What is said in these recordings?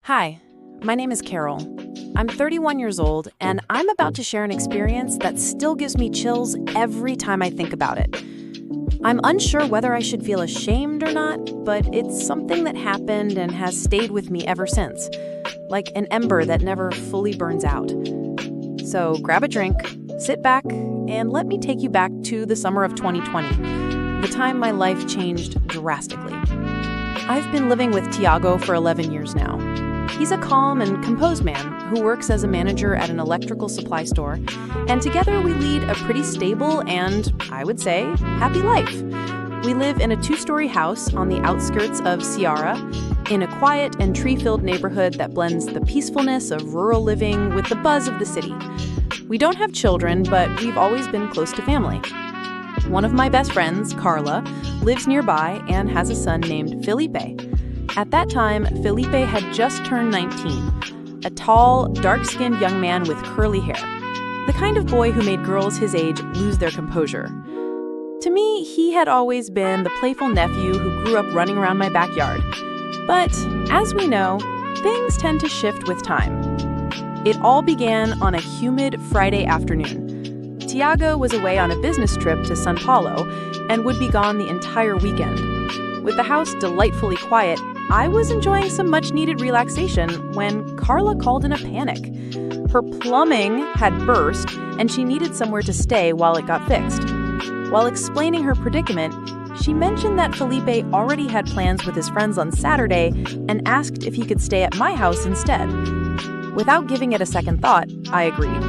Hi, my name is Carol. I'm 31 years old, and I'm about to share an experience that still gives me chills every time I think about it. I'm unsure whether I should feel ashamed or not, but it's something that happened and has stayed with me ever since, like an ember that never fully burns out. So grab a drink, sit back, and let me take you back to the summer of 2020, the time my life changed drastically. I've been living with Tiago for 11 years now. He's a calm and composed man who works as a manager at an electrical supply store, and together we lead a pretty stable and, I would say, happy life. We live in a 2-story house on the outskirts of Ceará, in a quiet and tree-filled neighborhood that blends the peacefulness of rural living with the buzz of the city. We don't have children, but we've always been close to family. One of my best friends, Carla, lives nearby and has a son named Felipe. At that time, Felipe had just turned 19, a tall, dark-skinned young man with curly hair, the kind of boy who made girls his age lose their composure. To me, he had always been the playful nephew who grew up running around my backyard. But, as we know, things tend to shift with time. It all began on a humid Friday afternoon. Tiago was away on a business trip to São Paulo and would be gone the entire weekend. With the house delightfully quiet, I was enjoying some much-needed relaxation when Carla called in a panic. Her plumbing had burst, and she needed somewhere to stay while it got fixed. While explaining her predicament, she mentioned that Felipe already had plans with his friends on Saturday and asked if he could stay at my house instead. Without giving it a second thought, I agreed.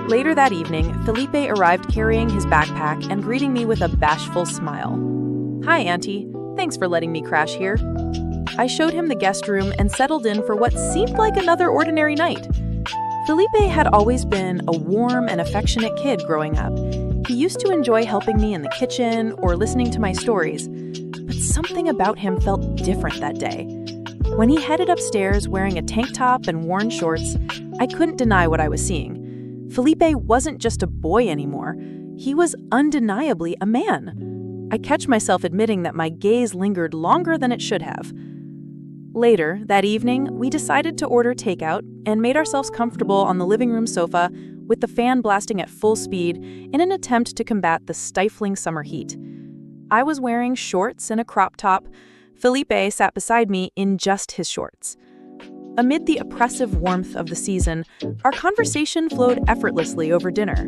Later that evening, Felipe arrived carrying his backpack and greeting me with a bashful smile. "Hi, Auntie. Thanks for letting me crash here." I showed him the guest room and settled in for what seemed like another ordinary night. Felipe had always been a warm and affectionate kid growing up. He used to enjoy helping me in the kitchen or listening to my stories, but something about him felt different that day. When he headed upstairs wearing a tank top and worn shorts, I couldn't deny what I was seeing. Felipe wasn't just a boy anymore. He was undeniably a man. I catch myself admitting that my gaze lingered longer than it should have. Later, that evening, we decided to order takeout and made ourselves comfortable on the living room sofa with the fan blasting at full speed in an attempt to combat the stifling summer heat. I was wearing shorts and a crop top. Felipe sat beside me in just his shorts. Amid the oppressive warmth of the season, our conversation flowed effortlessly over dinner.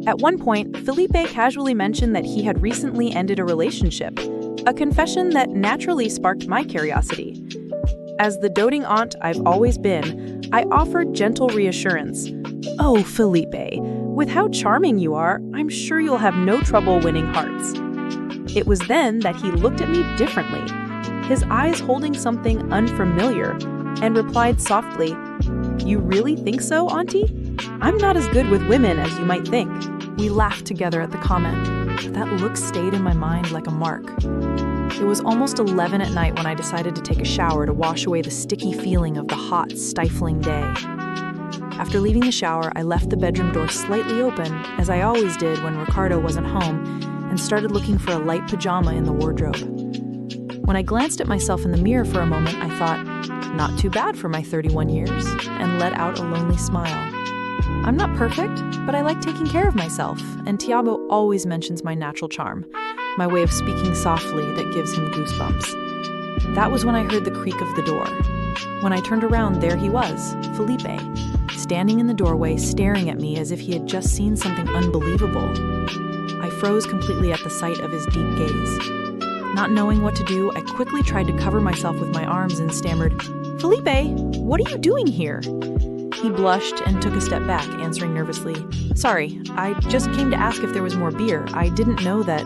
At one point, Felipe casually mentioned that he had recently ended a relationship, a confession that naturally sparked my curiosity. As the doting aunt I've always been, I offered gentle reassurance. "Oh, Felipe, with how charming you are, I'm sure you'll have no trouble winning hearts." It was then that he looked at me differently, his eyes holding something unfamiliar, and replied softly, "You really think so, Auntie? I'm not as good with women as you might think." We laughed together at the comment, but that look stayed in my mind like a mark. It was almost 11 at night when I decided to take a shower to wash away the sticky feeling of the hot, stifling day. After leaving the shower, I left the bedroom door slightly open, as I always did when Ricardo wasn't home, and started looking for a light pajama in the wardrobe. When I glanced at myself in the mirror for a moment, I thought, not too bad for my 31 years, and let out a lonely smile. I'm not perfect, but I like taking care of myself, and Tiago always mentions my natural charm, my way of speaking softly that gives him goosebumps. That was when I heard the creak of the door. When I turned around, there he was, Felipe, standing in the doorway staring at me as if he had just seen something unbelievable. I froze completely at the sight of his deep gaze. Not knowing what to do, I quickly tried to cover myself with my arms and stammered, "Felipe, what are you doing here?" He blushed and took a step back, answering nervously, "Sorry, I just came to ask if there was more beer. I didn't know that..."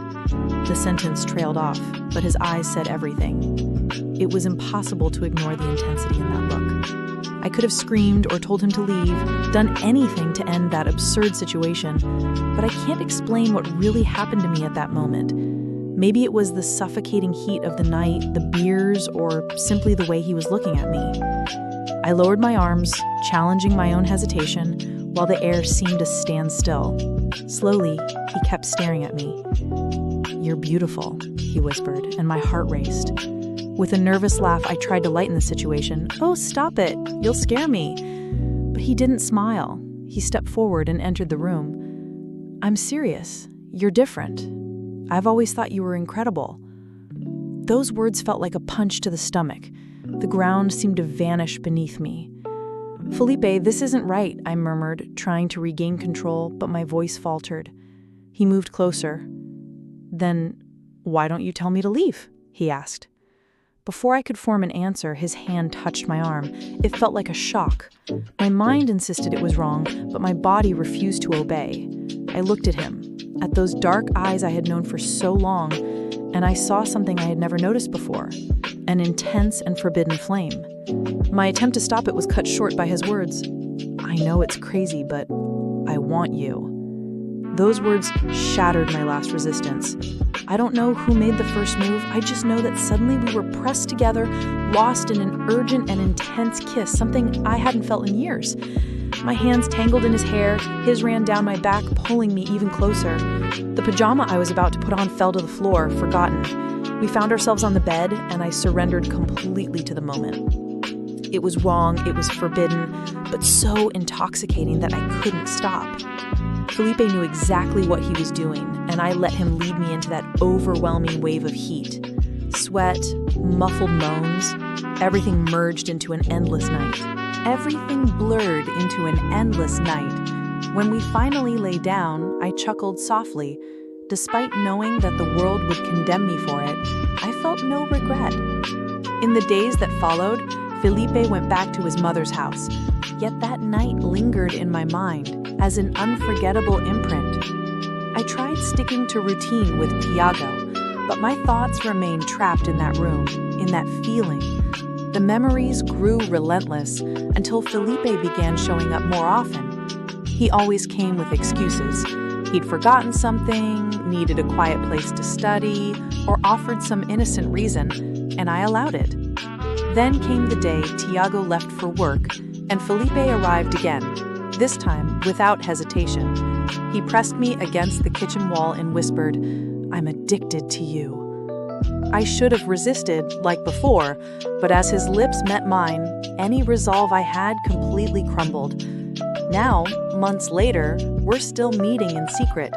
The sentence trailed off, but his eyes said everything. It was impossible to ignore the intensity in that look. I could have screamed or told him to leave, done anything to end that absurd situation, but I can't explain what really happened to me at that moment. Maybe it was the suffocating heat of the night, the beers, or simply the way he was looking at me. I lowered my arms, challenging my own hesitation, while the air seemed to stand still. Slowly, he kept staring at me. "You're beautiful," he whispered, and my heart raced. With a nervous laugh, I tried to lighten the situation. "Oh, stop it. You'll scare me." But he didn't smile. He stepped forward and entered the room. "I'm serious. You're different. I've always thought you were incredible." Those words felt like a punch to the stomach. The ground seemed to vanish beneath me. "Felipe, this isn't right," I murmured, trying to regain control, but my voice faltered. He moved closer. "Then why don't you tell me to leave?" he asked. Before I could form an answer, his hand touched my arm. It felt like a shock. My mind insisted it was wrong, but my body refused to obey. I looked at him, at those dark eyes I had known for so long, and I saw something I had never noticed before, an intense and forbidden flame. My attempt to stop it was cut short by his words. "I know it's crazy, but I want you." Those words shattered my last resistance. I don't know who made the first move. I just know that suddenly we were pressed together, lost in an urgent and intense kiss, something I hadn't felt in years. My hands tangled in his hair, his ran down my back, pulling me even closer. The pajama I was about to put on fell to the floor, forgotten. We found ourselves on the bed, and I surrendered completely to the moment. It was wrong, it was forbidden, but so intoxicating that I couldn't stop. Felipe knew exactly what he was doing, and I let him lead me into that overwhelming wave of heat. Sweat, muffled moans, everything merged into an endless night. Everything blurred into an endless night. When we finally lay down, I chuckled softly. Despite knowing that the world would condemn me for it, I felt no regret. In the days that followed, Felipe went back to his mother's house. Yet that night lingered in my mind as an unforgettable imprint. I tried sticking to routine with Tiago, but my thoughts remained trapped in that room, in that feeling. The memories grew relentless until Felipe began showing up more often. He always came with excuses. He'd forgotten something, needed a quiet place to study, or offered some innocent reason, and I allowed it. Then came the day Tiago left for work, and Felipe arrived again, this time without hesitation. He pressed me against the kitchen wall and whispered, "I'm addicted to you." I should have resisted, like before, but as his lips met mine, any resolve I had completely crumbled. Now, months later, we're still meeting in secret.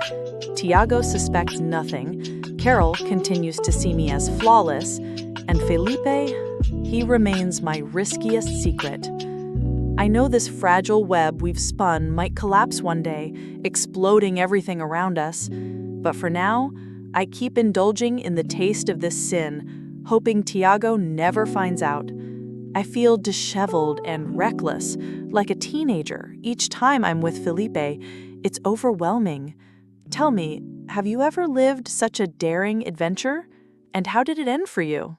Tiago suspects nothing, Carol continues to see me as flawless, and Felipe, he remains my riskiest secret. I know this fragile web we've spun might collapse one day, exploding everything around us. But for now, I keep indulging in the taste of this sin, hoping Tiago never finds out. I feel disheveled and reckless, like a teenager, each time I'm with Felipe. It's overwhelming. Tell me, have you ever lived such a daring adventure? And how did it end for you?